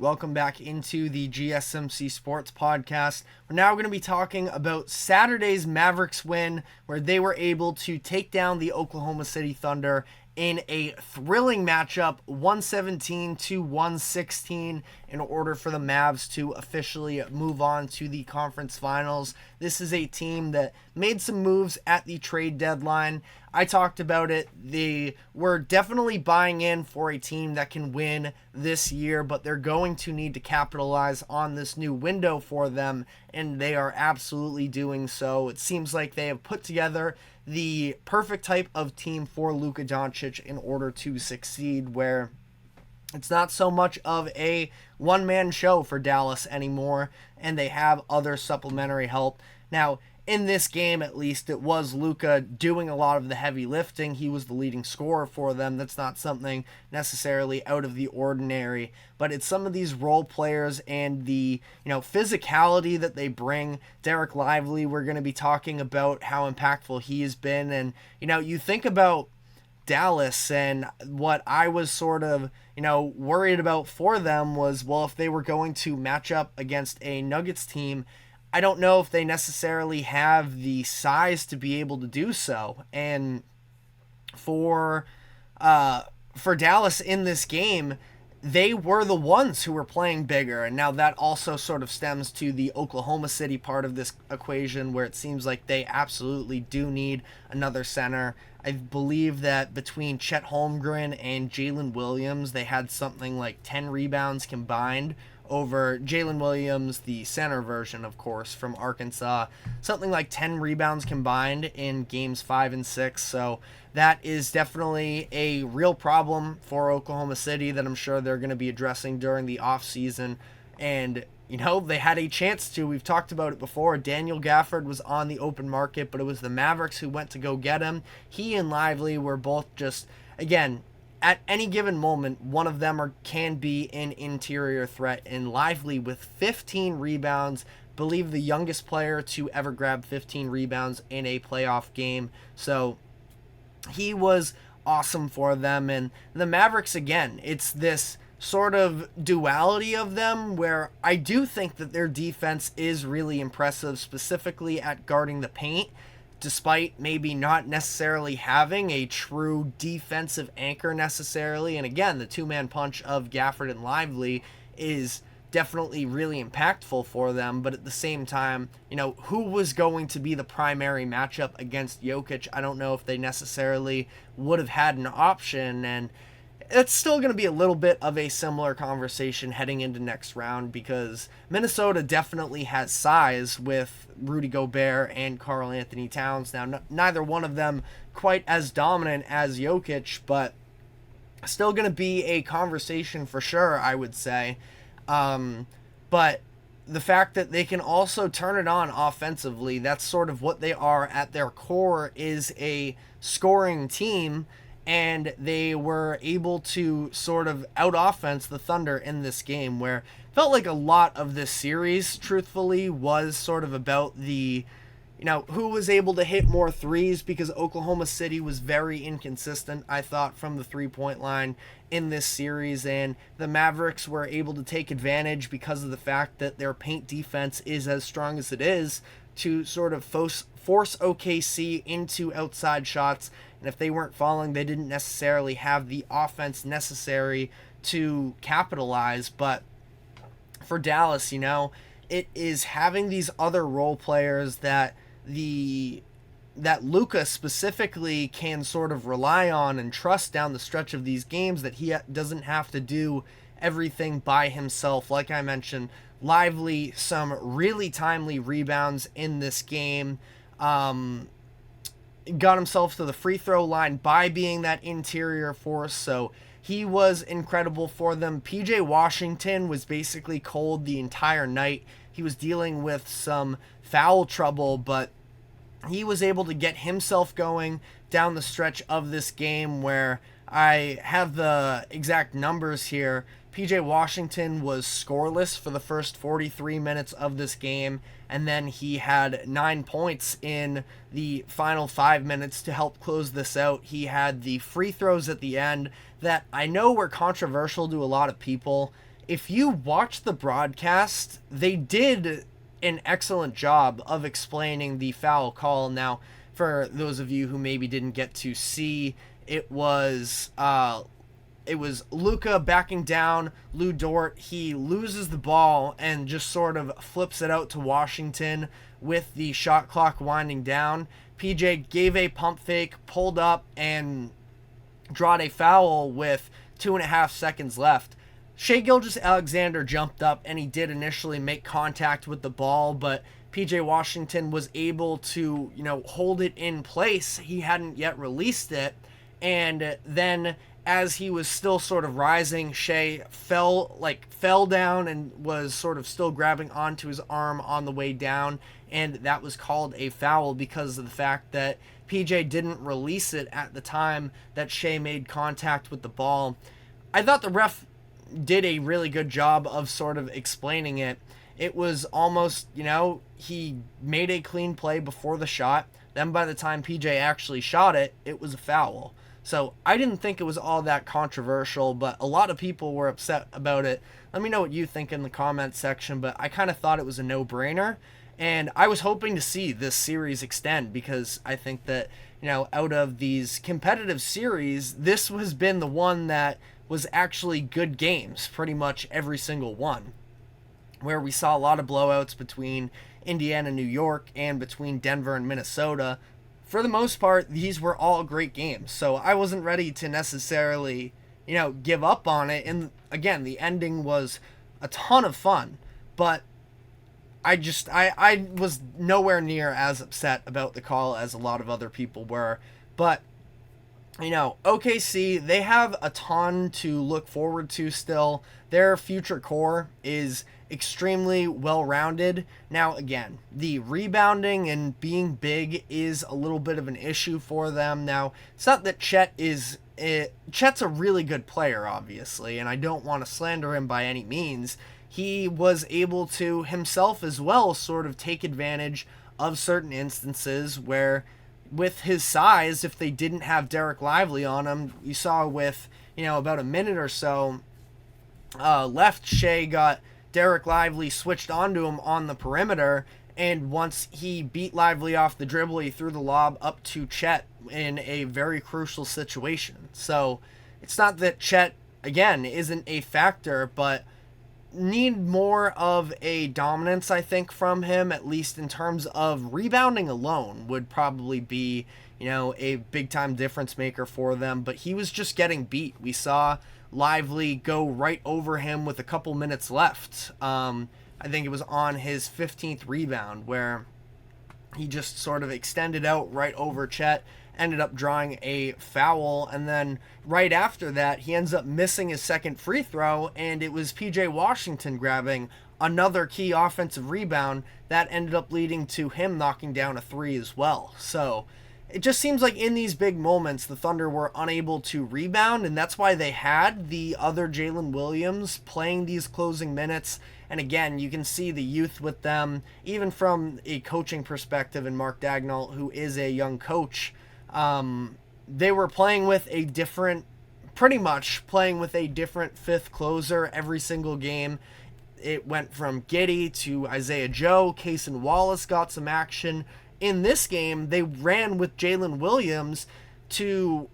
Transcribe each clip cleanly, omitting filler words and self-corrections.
Welcome back into the GSMC Sports Podcast. We're now going to be talking about Saturday's Mavericks win, where they were able to take down the Oklahoma City Thunder in a thrilling matchup, 117-116, in order for the Mavs to officially move on to the conference finals. This is a team that made some moves at the trade deadline. I talked about it. They were definitely buying in for a team that can win this year, but they're going to need to capitalize on this new window for them, and they are absolutely doing so. It seems like they have put together the perfect type of team for Luka Doncic in order to succeed, where it's not so much of a one-man show for Dallas anymore, and they have other supplementary help. Now, in this game, at least, it was Luka doing a lot of the heavy lifting. He was the leading scorer for them. That's not something necessarily out of the ordinary, but it's some of these role players and the, physicality that they bring. Derek Lively, we're going to be talking about how impactful he has been. And, you think about Dallas, and what I was sort of, worried about for them was, well, if they were going to match up against a Nuggets team, I don't know if they necessarily have the size to be able to do so. And for Dallas in this game, they were the ones who were playing bigger. And now that also sort of stems to the Oklahoma City part of this equation, where it seems like they absolutely do need another center. I believe that between Chet Holmgren and Jalen Williams, they had something like 10 rebounds combined over Jalen Williams, the center version, of course, from Arkansas. Something like 10 rebounds combined in games 5 and 6. So that is definitely a real problem for Oklahoma City that I'm sure they're going to be addressing during the offseason. And, they had a chance to. We've talked about it before. Daniel Gafford was on the open market, but it was the Mavericks who went to go get him. He and Lively were both just, again, at any given moment, one of them can be an interior threat. And Lively with 15 rebounds, believe the youngest player to ever grab 15 rebounds in a playoff game. So he was awesome for them. And the Mavericks, again, it's this sort of duality of them where I do think that their defense is really impressive, specifically at guarding the paint, despite maybe not necessarily having a true defensive anchor necessarily. And again, the two-man punch of Gafford and Lively is definitely really impactful for them. But at the same time, who was going to be the primary matchup against Jokic? I don't know if they necessarily would have had an option. And it's still going to be a little bit of a similar conversation heading into next round, because Minnesota definitely has size with Rudy Gobert and Karl Anthony Towns. Now, neither one of them quite as dominant as Jokic, but still going to be a conversation for sure, I would say. But the fact that they can also turn it on offensively, that's sort of what they are at their core, is a scoring team. And they were able to sort of out-offense the Thunder in this game, where it felt like a lot of this series, truthfully, was sort of about the, who was able to hit more threes, because Oklahoma City was very inconsistent, I thought, from the three-point line in this series. And the Mavericks were able to take advantage because of the fact that their paint defense is as strong as it is, to sort of force OKC into outside shots. And if they weren't falling, they didn't necessarily have the offense necessary to capitalize. But for Dallas, it is having these other role players that Luka specifically can sort of rely on and trust down the stretch of these games, that he doesn't have to do everything by himself. Like I mentioned, Lively, some really timely rebounds in this game. Got himself to the free throw line by being that interior force, so he was incredible for them. PJ Washington was basically cold the entire night. He was dealing with some foul trouble, but he was able to get himself going down the stretch of this game, where I have the exact numbers here. PJ Washington was scoreless for the first 43 minutes of this game, and then he had 9 points in the final 5 minutes to help close this out. He had the free throws at the end that I know were controversial to a lot of people. if you watch the broadcast, they did an excellent job of explaining the foul call. Now, for those of you who maybe didn't get to see, it was Luka backing down Lou Dort. He loses the ball and just sort of flips it out to Washington with the shot clock winding down. PJ gave a pump fake, pulled up, and drawed a foul with 2.5 seconds left. Shai Gilgeous-Alexander jumped up, and he did initially make contact with the ball, but PJ Washington was able to, hold it in place. He hadn't yet released it, and then as he was still sort of rising, Shai fell down and was sort of still grabbing onto his arm on the way down, and that was called a foul because of the fact that PJ didn't release it at the time that Shai made contact with the ball. I thought the ref did a really good job of sort of explaining it. It was almost, he made a clean play before the shot. Then by the time PJ actually shot it, it was a foul. So I didn't think it was all that controversial, but a lot of people were upset about it. Let me know what you think in the comments section, but I kind of thought it was a no-brainer. And I was hoping to see this series extend because I think that, out of these competitive series, this has been the one that was actually good games, pretty much every single one, where we saw a lot of blowouts between Indiana and New York and between Denver and Minnesota. For the most part, these were all great games, so I wasn't ready to necessarily, give up on it. And again, the ending was a ton of fun, but I was nowhere near as upset about the call as a lot of other people were. But OKC, they have a ton to look forward to still. Their future core is extremely well-rounded. Now, again, the rebounding and being big is a little bit of an issue for them. Now, it's not that Chet's a really good player, obviously, and I don't want to slander him by any means. He was able to himself as well sort of take advantage of certain instances where, with his size, if they didn't have Derek Lively on him, you saw with, about a minute or so left, Shai got Derek Lively switched onto him on the perimeter, and once he beat Lively off the dribble, he threw the lob up to Chet in a very crucial situation. So it's not that Chet, again, isn't a factor, but need more of a dominance, I think, from him, at least in terms of rebounding alone would probably be, a big-time difference maker for them. But he was just getting beat. We saw Lively go right over him with a couple minutes left. I think it was on his 15th rebound where he just sort of extended out right over Chet, ended up drawing a foul, and then right after that he ends up missing his second free throw, and it was PJ Washington grabbing another key offensive rebound that ended up leading to him knocking down a three as well. So it just seems like in these big moments the Thunder were unable to rebound, and that's why they had the other Jalen Williams playing these closing minutes. And again, you can see the youth with them, even from a coaching perspective, and Mark Dagnall, who is a young coach. They were playing with a different fifth closer every single game. It went from Giddey to Isaiah Joe. Cason Wallace got some action. In this game, they ran with Jalen Williams to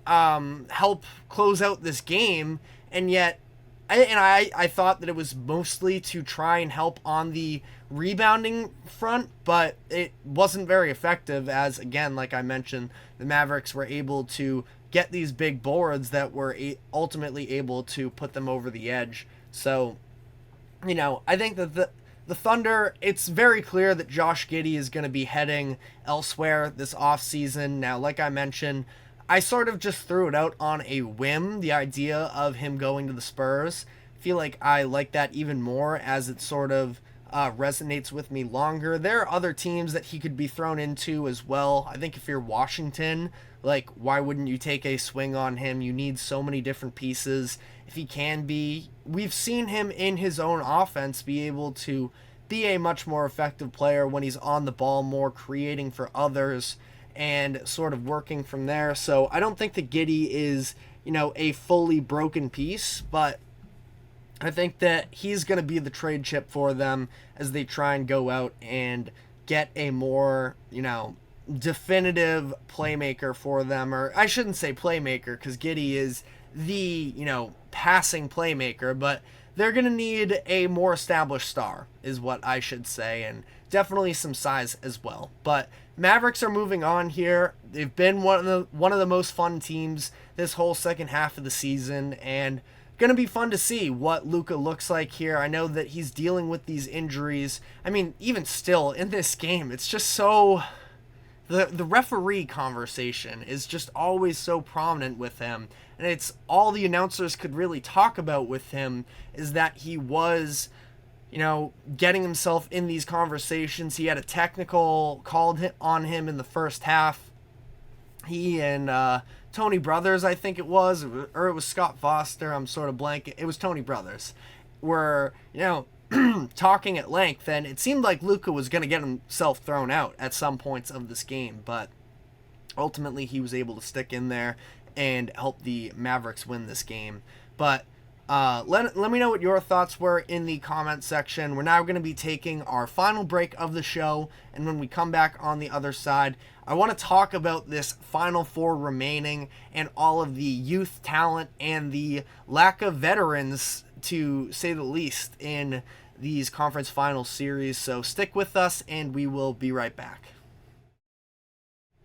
help close out this game, and yet I thought that it was mostly to try and help on the rebounding front, but it wasn't very effective as, again, like I mentioned, the Mavericks were able to get these big boards that were ultimately able to put them over the edge. So, I think that the Thunder, it's very clear that Josh Giddey is going to be heading elsewhere this offseason. Now, like I mentioned, I sort of just threw it out on a whim, the idea of him going to the Spurs. I feel like I like that even more as it sort of resonates with me longer. There are other teams that he could be thrown into as well. I think if you're Washington, why wouldn't you take a swing on him? You need so many different pieces. If he can be, we've seen him in his own offense be able to be a much more effective player when he's on the ball more, creating for others and sort of working from there. So I don't think that Giddey is, a fully broken piece, but I think that he's going to be the trade chip for them as they try and go out and get a more, definitive playmaker for them. Or I shouldn't say playmaker because Giddey is the, passing playmaker, but they're going to need a more established star is what I should say, and definitely some size as well. But Mavericks are moving on here. They've been one of the most fun teams this whole second half of the season, and going to be fun to see what Luka looks like here. I know that he's dealing with these injuries. I mean, even still in this game, it's just so the referee conversation is just always so prominent with him, and it's all the announcers could really talk about with him is that he was getting himself in these conversations. He had a technical called on him in the first half. He and Tony Brothers, I think it was, or it was Scott Foster, I'm sort of blanking. It was Tony Brothers, were, talking at length, and it seemed like Luka was going to get himself thrown out at some points of this game, but ultimately he was able to stick in there and help the Mavericks win this game. But let me know what your thoughts were in the comment section. We're now going to be taking our final break of the show, and when we come back on the other side, I want to talk about this Final Four remaining and all of the youth talent and the lack of veterans, to say the least, in these conference final series. So stick with us, and we will be right back.